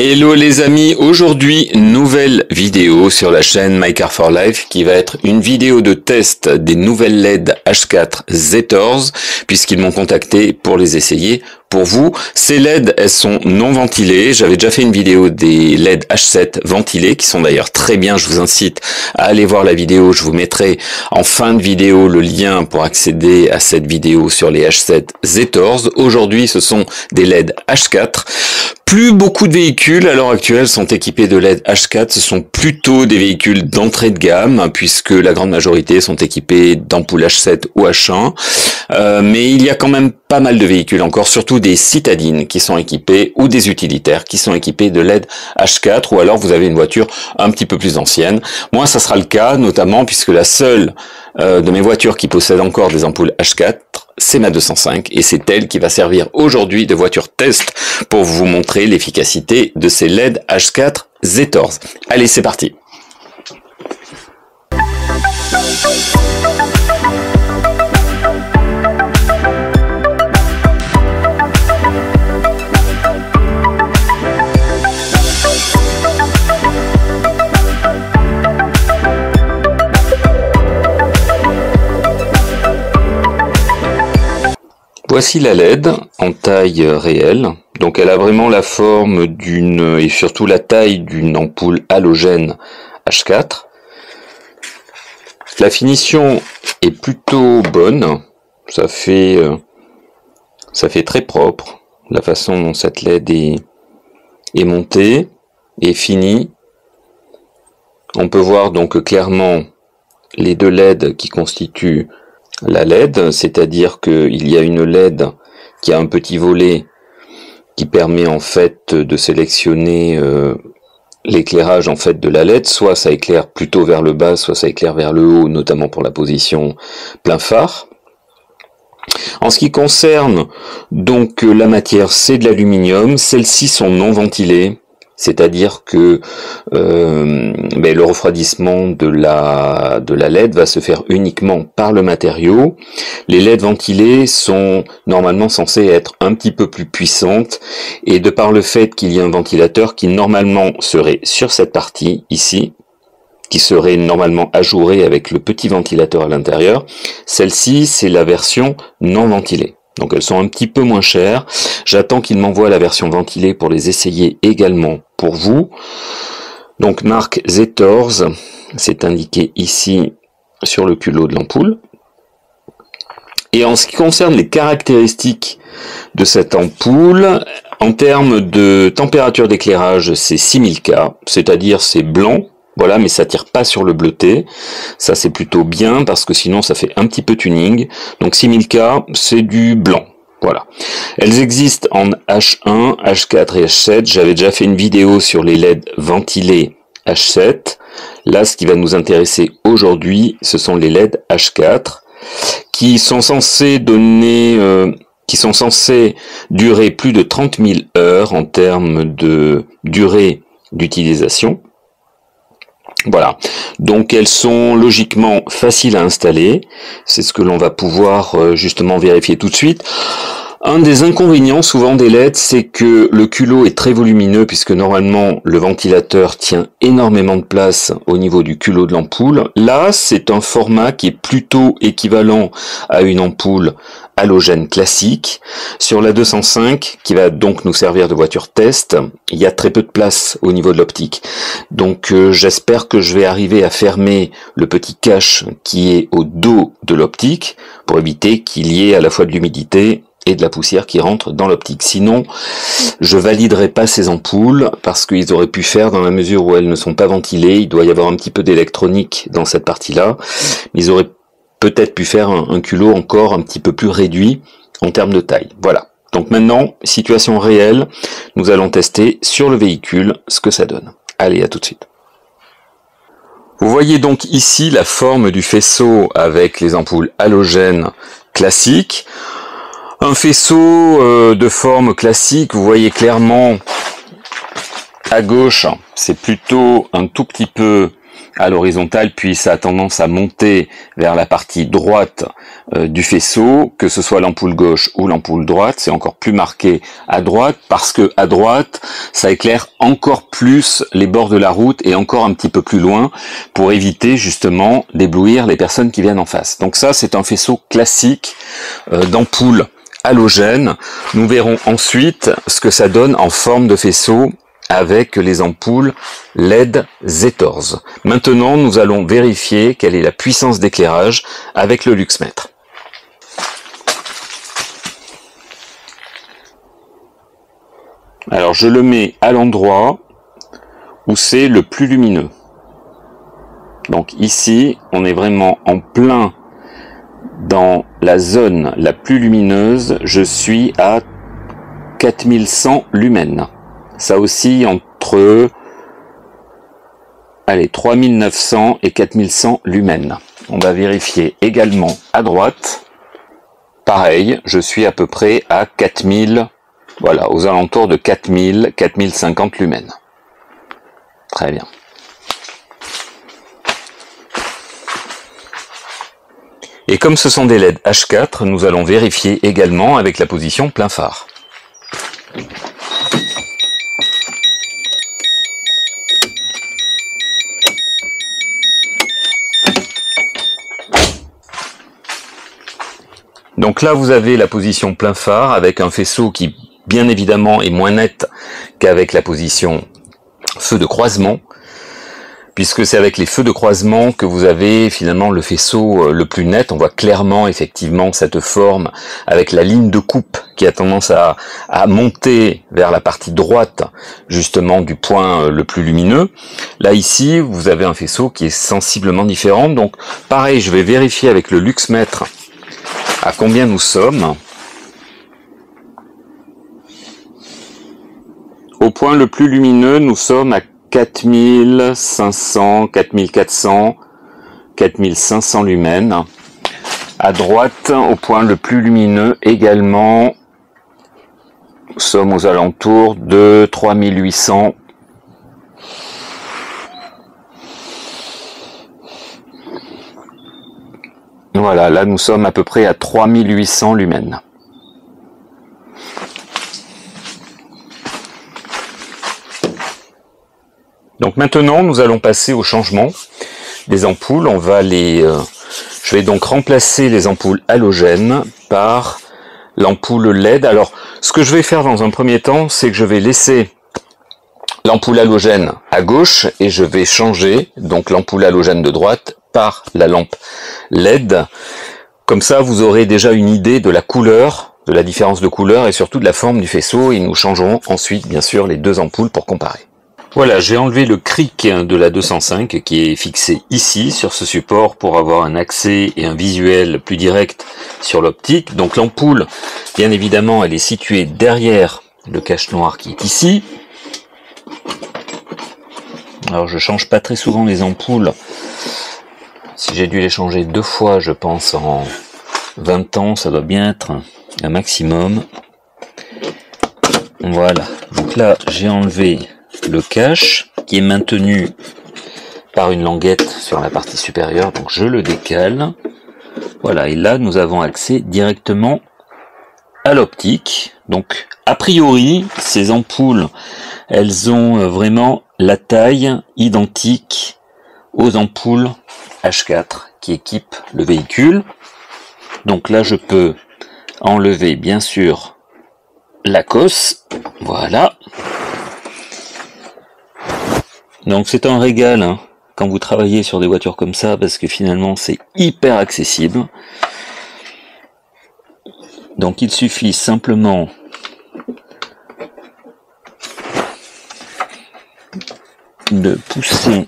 Hello les amis, aujourd'hui nouvelle vidéo sur la chaîne My Car for Life qui va être une vidéo de test des nouvelles LED H4 Z14 puisqu'ils m'ont contacté pour les essayer. Pour vous, ces LED, elles sont non ventilées. J'avais déjà fait une vidéo des LED H7 ventilées qui sont d'ailleurs très bien. Je vous incite à aller voir la vidéo. Je vous mettrai en fin de vidéo le lien pour accéder à cette vidéo sur les H7 Z14. Aujourd'hui, ce sont des LED H4. Plus beaucoup de véhicules à l'heure actuelle sont équipés de LED H4, ce sont plutôt des véhicules d'entrée de gamme, puisque la grande majorité sont équipés d'ampoules H7 ou H1, mais il y a quand même pas mal de véhicules encore, surtout des citadines qui sont équipés, ou des utilitaires qui sont équipés de LED H4, ou alors vous avez une voiture un petit peu plus ancienne. Moi, ça sera le cas, notamment puisque la seule de mes voitures qui possède encore des ampoules H4, c'est ma 205 et c'est elle qui va servir aujourd'hui de voiture test pour vous montrer l'efficacité de ces LED H4 Z14. Allez, c'est parti. Voici la LED en taille réelle, donc elle a vraiment la forme d'une et surtout la taille d'une ampoule halogène H4. La finition est plutôt bonne, ça fait très propre, la façon dont cette LED est montée et finie. On peut voir donc clairement les deux LED qui constituent la LED, c'est-à-dire qu'il y a une LED qui a un petit volet qui permet en fait de sélectionner l'éclairage en fait de la LED, soit ça éclaire plutôt vers le bas, soit ça éclaire vers le haut, notamment pour la position plein phare. En ce qui concerne donc la matière, c'est de l'aluminium, celles-ci sont non ventilées. C'est-à-dire que le refroidissement de la LED va se faire uniquement par le matériau. Les LED ventilées sont normalement censées être un petit peu plus puissantes et de par le fait qu'il y a un ventilateur qui normalement serait sur cette partie ici, qui serait normalement ajouré avec le petit ventilateur à l'intérieur, celle-ci c'est la version non ventilée. Donc elles sont un petit peu moins chères. J'attends qu'il m'envoie la version ventilée pour les essayer également pour vous. Donc marque Z14, c'est indiqué ici sur le culot de l'ampoule. Et en ce qui concerne les caractéristiques de cette ampoule, en termes de température d'éclairage, c'est 6000 K, c'est-à-dire c'est blanc. Voilà, mais ça tire pas sur le bleuté. Ça, c'est plutôt bien parce que sinon, ça fait un petit peu tuning. Donc 6000K, c'est du blanc. Voilà. Elles existent en H1, H4 et H7. J'avais déjà fait une vidéo sur les LED ventilés H7. Là, ce qui va nous intéresser aujourd'hui, ce sont les LED H4 qui sont censés durer plus de 30 000 heures en termes de durée d'utilisation. Voilà, donc elles sont logiquement faciles à installer, c'est ce que l'on va pouvoir justement vérifier tout de suite. Un des inconvénients souvent des LED, c'est que le culot est très volumineux puisque normalement le ventilateur tient énormément de place au niveau du culot de l'ampoule. Là, c'est un format qui est plutôt équivalent à une ampoule halogène classique. Sur la 205, qui va donc nous servir de voiture test, il y a très peu de place au niveau de l'optique. Donc j'espère que je vais arriver à fermer le petit cache qui est au dos de l'optique pour éviter qu'il y ait à la fois de l'humidité et de la poussière qui rentre dans l'optique. Sinon, je validerai pas ces ampoules parce qu'ils auraient pu faire dans la mesure où elles ne sont pas ventilées. Il doit y avoir un petit peu d'électronique dans cette partie-là. Mais ils auraient peut-être pu faire un culot encore un petit peu plus réduit en termes de taille. Voilà. Donc maintenant, situation réelle, nous allons tester sur le véhicule ce que ça donne. Allez, à tout de suite. Vous voyez donc ici la forme du faisceau avec les ampoules halogènes classiques. Un faisceau de forme classique, vous voyez clairement à gauche, c'est plutôt un tout petit peu à l'horizontale, puis ça a tendance à monter vers la partie droite du faisceau, que ce soit l'ampoule gauche ou l'ampoule droite, c'est encore plus marqué à droite, parce que à droite, ça éclaire encore plus les bords de la route et encore un petit peu plus loin, pour éviter justement d'éblouir les personnes qui viennent en face. Donc ça, c'est un faisceau classique d'ampoule halogène. Nous verrons ensuite ce que ça donne en forme de faisceau avec les ampoules LED Z14. Maintenant, nous allons vérifier quelle est la puissance d'éclairage avec le luxmètre. Alors, je le mets à l'endroit où c'est le plus lumineux. Donc ici, on est vraiment en plein dans la zone la plus lumineuse. Je suis à 4100 lumens. Ça oscille entre 3900 et 4100 lumens. On va vérifier également à droite. Pareil, je suis à peu près à 4000, voilà, aux alentours de 4000, 4050 lumens. Très bien. Et comme ce sont des LED H4, nous allons vérifier également avec la position plein phare. Donc là, vous avez la position plein phare avec un faisceau qui, bien évidemment, est moins net qu'avec la position feu de croisement, puisque c'est avec les feux de croisement que vous avez finalement le faisceau le plus net. On voit clairement effectivement cette forme avec la ligne de coupe qui a tendance à monter vers la partie droite justement du point le plus lumineux. Là ici, vous avez un faisceau qui est sensiblement différent. Donc pareil, je vais vérifier avec le luxmètre à combien nous sommes. Au point le plus lumineux, nous sommes à 4500, 4400, 4500 lumens. À droite, au point le plus lumineux également, nous sommes aux alentours de 3800. Voilà, là nous sommes à peu près à 3800 lumens. Donc maintenant, nous allons passer au changement des ampoules. Je vais donc remplacer les ampoules halogènes par l'ampoule LED. Alors, ce que je vais faire dans un premier temps, c'est que je vais laisser l'ampoule halogène à gauche et je vais changer donc l'ampoule halogène de droite par la lampe LED. Comme ça, vous aurez déjà une idée de la couleur, de la différence de couleur et surtout de la forme du faisceau. Et nous changerons ensuite, bien sûr, les deux ampoules pour comparer. Voilà, j'ai enlevé le cric de la 205 qui est fixé ici sur ce support pour avoir un accès et un visuel plus direct sur l'optique. Donc l'ampoule, bien évidemment, elle est située derrière le cache noir qui est ici. Alors je change pas très souvent les ampoules. Si j'ai dû les changer 2 fois, je pense, en 20 ans, ça doit bien être un maximum. Voilà, donc là j'ai enlevé le cache qui est maintenu par une languette sur la partie supérieure, donc je le décale. Voilà, et là nous avons accès directement à l'optique. Donc a priori, ces ampoules, elles ont vraiment la taille identique aux ampoules H4 qui équipent le véhicule. Donc là je peux enlever bien sûr la cosse, voilà. Donc c'est un régal hein, quand vous travaillez sur des voitures comme ça, parce que finalement c'est hyper accessible. Donc il suffit simplement de pousser.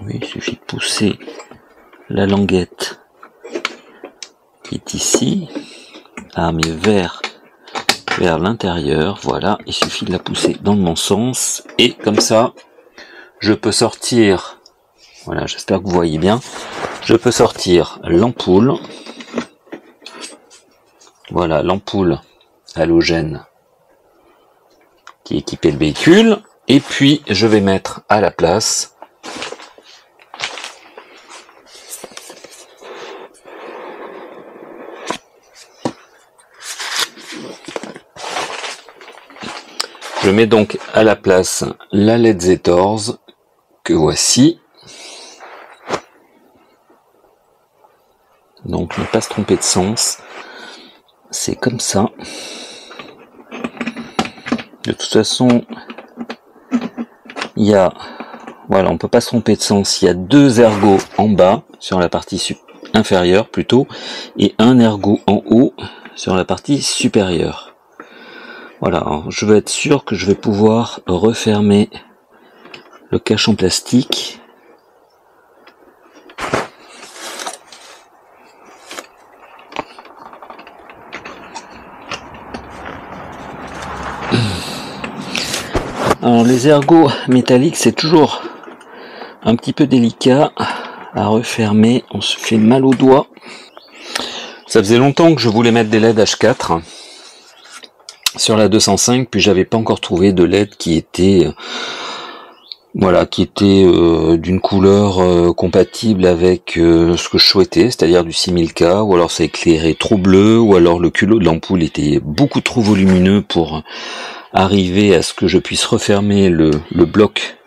Oui, il suffit de pousser la languette qui est ici, mais vers l'intérieur, voilà, il suffit de la pousser dans le bon sens, et comme ça, je peux sortir, voilà, j'espère que vous voyez bien, je peux sortir l'ampoule, voilà, l'ampoule halogène qui équipait le véhicule, Et puis je vais mettre à la place la LED Z14 que voici. Donc ne pas se tromper de sens, c'est comme ça. De toute façon, il y a, voilà, on peut pas se tromper de sens, il y a 2 ergots en bas, sur la partie inférieure plutôt, et un ergot en haut, sur la partie supérieure. Voilà, alors, je veux être sûr que je vais pouvoir refermer le cache en plastique. Alors les ergots métalliques, c'est toujours un petit peu délicat à refermer, on se fait mal aux doigts. Ça faisait longtemps que je voulais mettre des LED H4 sur la 205, puis j'avais pas encore trouvé de LED qui était d'une couleur compatible avec ce que je souhaitais, c'est-à-dire du 6000K, ou alors ça éclairait trop bleu, ou alors le culot de l'ampoule était beaucoup trop volumineux pour arriver à ce que je puisse refermer le bloc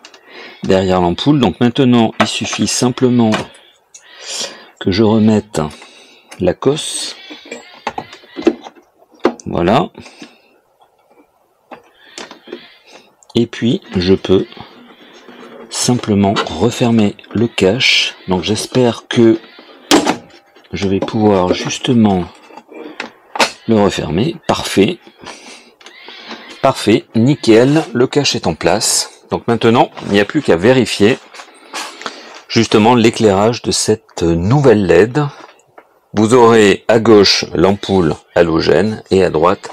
derrière l'ampoule. Donc maintenant il suffit simplement que je remette la cosse, voilà, et puis je peux simplement refermer le cache. Donc j'espère que je vais pouvoir justement le refermer. Parfait. Parfait, nickel, le cache est en place. Donc maintenant, il n'y a plus qu'à vérifier justement l'éclairage de cette nouvelle LED. Vous aurez à gauche l'ampoule halogène et à droite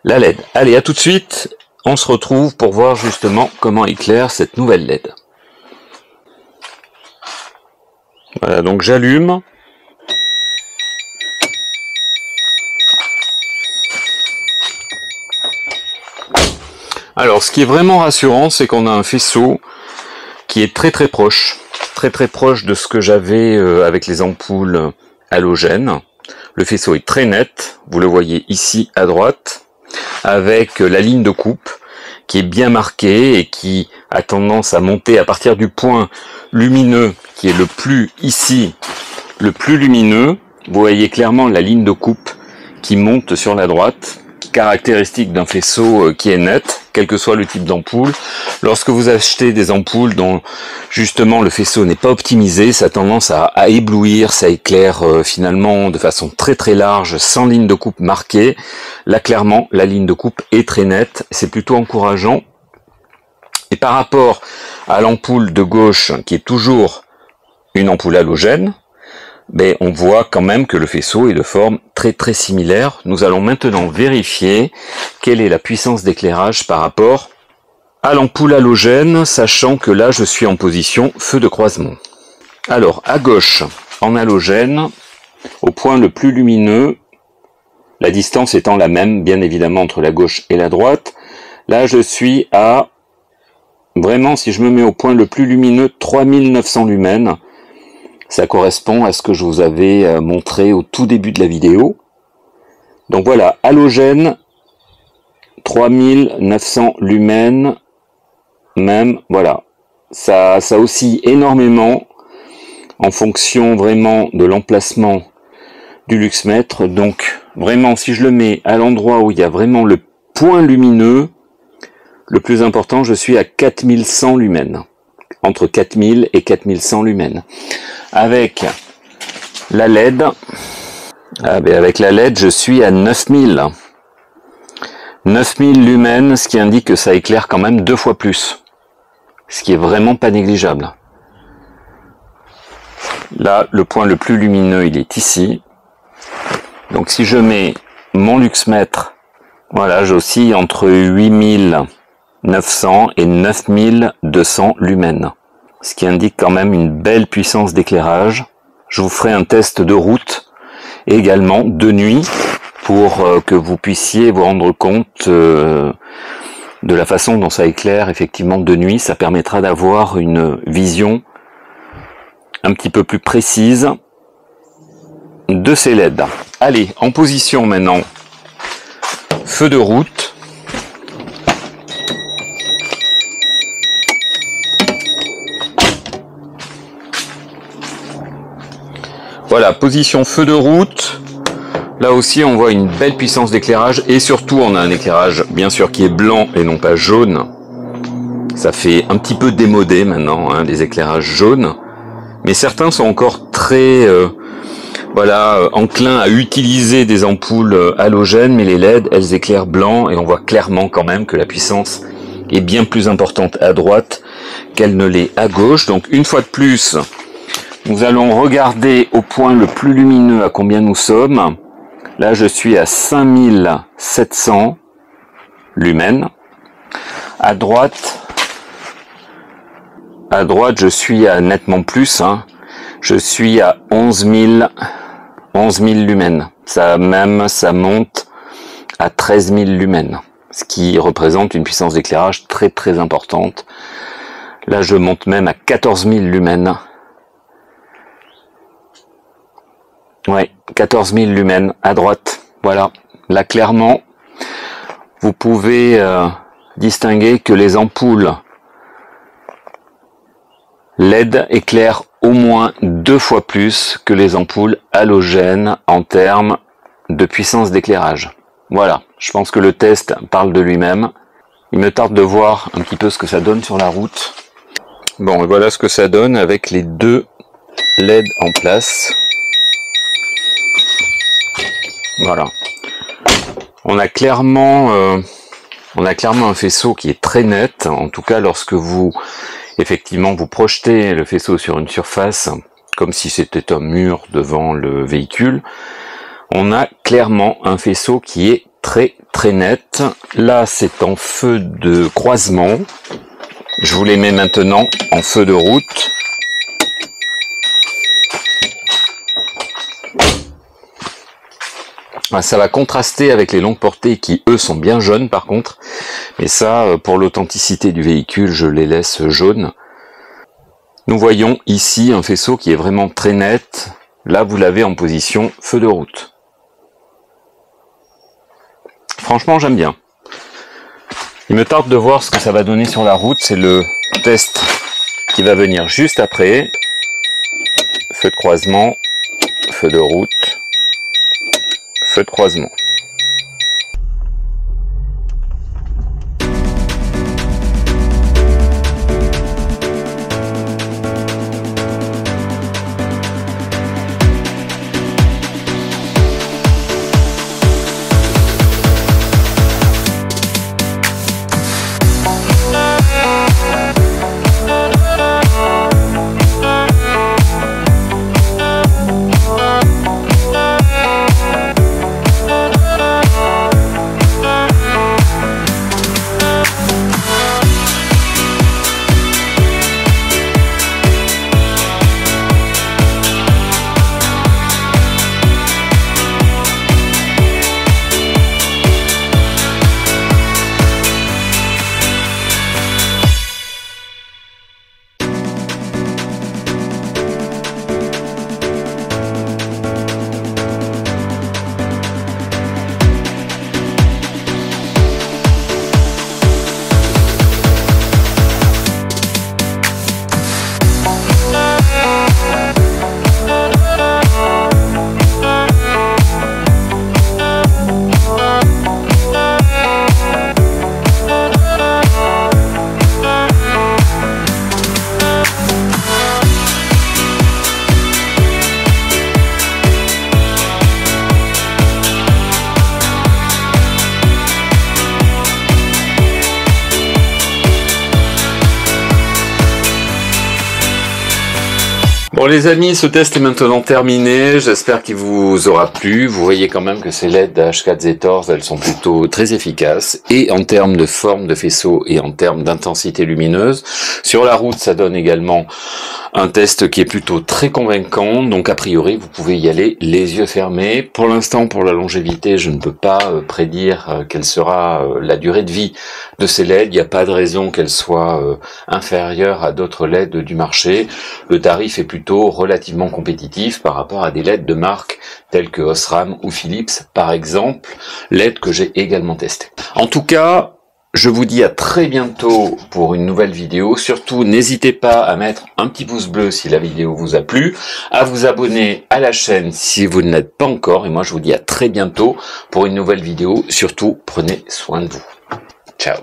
la LED. Allez, à tout de suite, on se retrouve pour voir justement comment éclaire cette nouvelle LED. Voilà, donc j'allume. Alors, ce qui est vraiment rassurant, c'est qu'on a un faisceau qui est très proche de ce que j'avais avec les ampoules halogènes. Le faisceau est très net, vous le voyez ici à droite, avec la ligne de coupe qui est bien marquée et qui a tendance à monter à partir du point lumineux qui est le plus lumineux. Vous voyez clairement la ligne de coupe qui monte sur la droite, caractéristique d'un faisceau qui est net, quel que soit le type d'ampoule. Lorsque vous achetez des ampoules dont justement le faisceau n'est pas optimisé, ça a tendance à éblouir, ça éclaire finalement de façon très large, sans ligne de coupe marquée. Là clairement, la ligne de coupe est très nette, c'est plutôt encourageant. Et par rapport à l'ampoule de gauche, qui est toujours une ampoule halogène, mais on voit quand même que le faisceau est de forme très similaire. Nous allons maintenant vérifier quelle est la puissance d'éclairage par rapport à l'ampoule halogène, sachant que là je suis en position feu de croisement. Alors à gauche, en halogène, au point le plus lumineux, la distance étant la même bien évidemment entre la gauche et la droite, là je suis à, vraiment si je me mets au point le plus lumineux, 3900 lumens. Ça correspond à ce que je vous avais montré au tout début de la vidéo. Donc voilà, halogène, 3900 lumens, même, voilà. Ça oscille énormément en fonction vraiment de l'emplacement du luxmètre. Donc vraiment, si je le mets à l'endroit où il y a vraiment le point lumineux, le plus important, je suis à 4100 lumens. Entre 4000 et 4100 lumens. Avec la LED, je suis à 9000. 9000 lumens, ce qui indique que ça éclaire quand même 2 fois plus. Ce qui est vraiment pas négligeable. Là, le point le plus lumineux, il est ici. Donc si je mets mon luxmètre, voilà, j'oscille entre 8900 et 9200 lumens. Ce qui indique quand même une belle puissance d'éclairage. Je vous ferai un test de route également de nuit pour que vous puissiez vous rendre compte de la façon dont ça éclaire effectivement de nuit. Ça permettra d'avoir une vision un petit peu plus précise de ces LED. Allez, en position maintenant, feu de route. Voilà, position feu de route. Là aussi, on voit une belle puissance d'éclairage et surtout, on a un éclairage bien sûr qui est blanc et non pas jaune. Ça fait un petit peu démodé maintenant, hein, les éclairages jaunes. Mais certains sont encore très enclins à utiliser des ampoules halogènes, mais les LED, elles éclairent blanc et on voit clairement quand même que la puissance est bien plus importante à droite qu'elle ne l'est à gauche. Donc une fois de plus, nous allons regarder au point le plus lumineux à combien nous sommes. Là, je suis à 5700 lumens. À droite, je suis à nettement plus. Je suis à 11 000 lumens. Ça monte à 13 000 lumens, ce qui représente une puissance d'éclairage très très importante. Là, je monte même à 14 000 lumens. Ouais, 14 000 lumens à droite. Voilà. Là, clairement, vous pouvez distinguer que les ampoules LED éclairent au moins 2 fois plus que les ampoules halogènes en termes de puissance d'éclairage. Voilà. Je pense que le test parle de lui-même. Il me tarde de voir un petit peu ce que ça donne sur la route. Bon, et voilà ce que ça donne avec les 2 LED en place. Voilà. On a clairement un faisceau qui est très net. En tout cas, lorsque vous projetez le faisceau sur une surface, comme si c'était un mur devant le véhicule, on a clairement un faisceau qui est très très net. Là, c'est en feu de croisement. Je vous les mets maintenant en feu de route. Ça va contraster avec les longues portées qui, eux, sont bien jaunes par contre. Mais ça, pour l'authenticité du véhicule, je les laisse jaunes. Nous voyons ici un faisceau qui est vraiment très net. Là, vous l'avez en position feu de route. Franchement, j'aime bien. Il me tarde de voir ce que ça va donner sur la route. C'est le test qui va venir juste après. Feu de croisement, feu de route. Feu de croisement. Bon les amis, ce test est maintenant terminé, j'espère qu'il vous aura plu. Vous voyez quand même que ces LED H4Z14, elles sont plutôt très efficaces, et en termes de forme de faisceau et en termes d'intensité lumineuse. Sur la route, ça donne également un test qui est plutôt très convaincant, donc a priori vous pouvez y aller les yeux fermés. Pour l'instant, pour la longévité, je ne peux pas prédire quelle sera la durée de vie de ces LED. Il n'y a pas de raison qu'elle soit inférieure à d'autres LED du marché. Le tarif est plutôt relativement compétitif par rapport à des LED de marque telles que Osram ou Philips par exemple, LED que j'ai également testé. En tout cas, je vous dis à très bientôt pour une nouvelle vidéo. Surtout, n'hésitez pas à mettre un petit pouce bleu si la vidéo vous a plu, à vous abonner à la chaîne si vous ne l'êtes pas encore, et moi je vous dis à très bientôt pour une nouvelle vidéo. Surtout, prenez soin de vous. Ciao.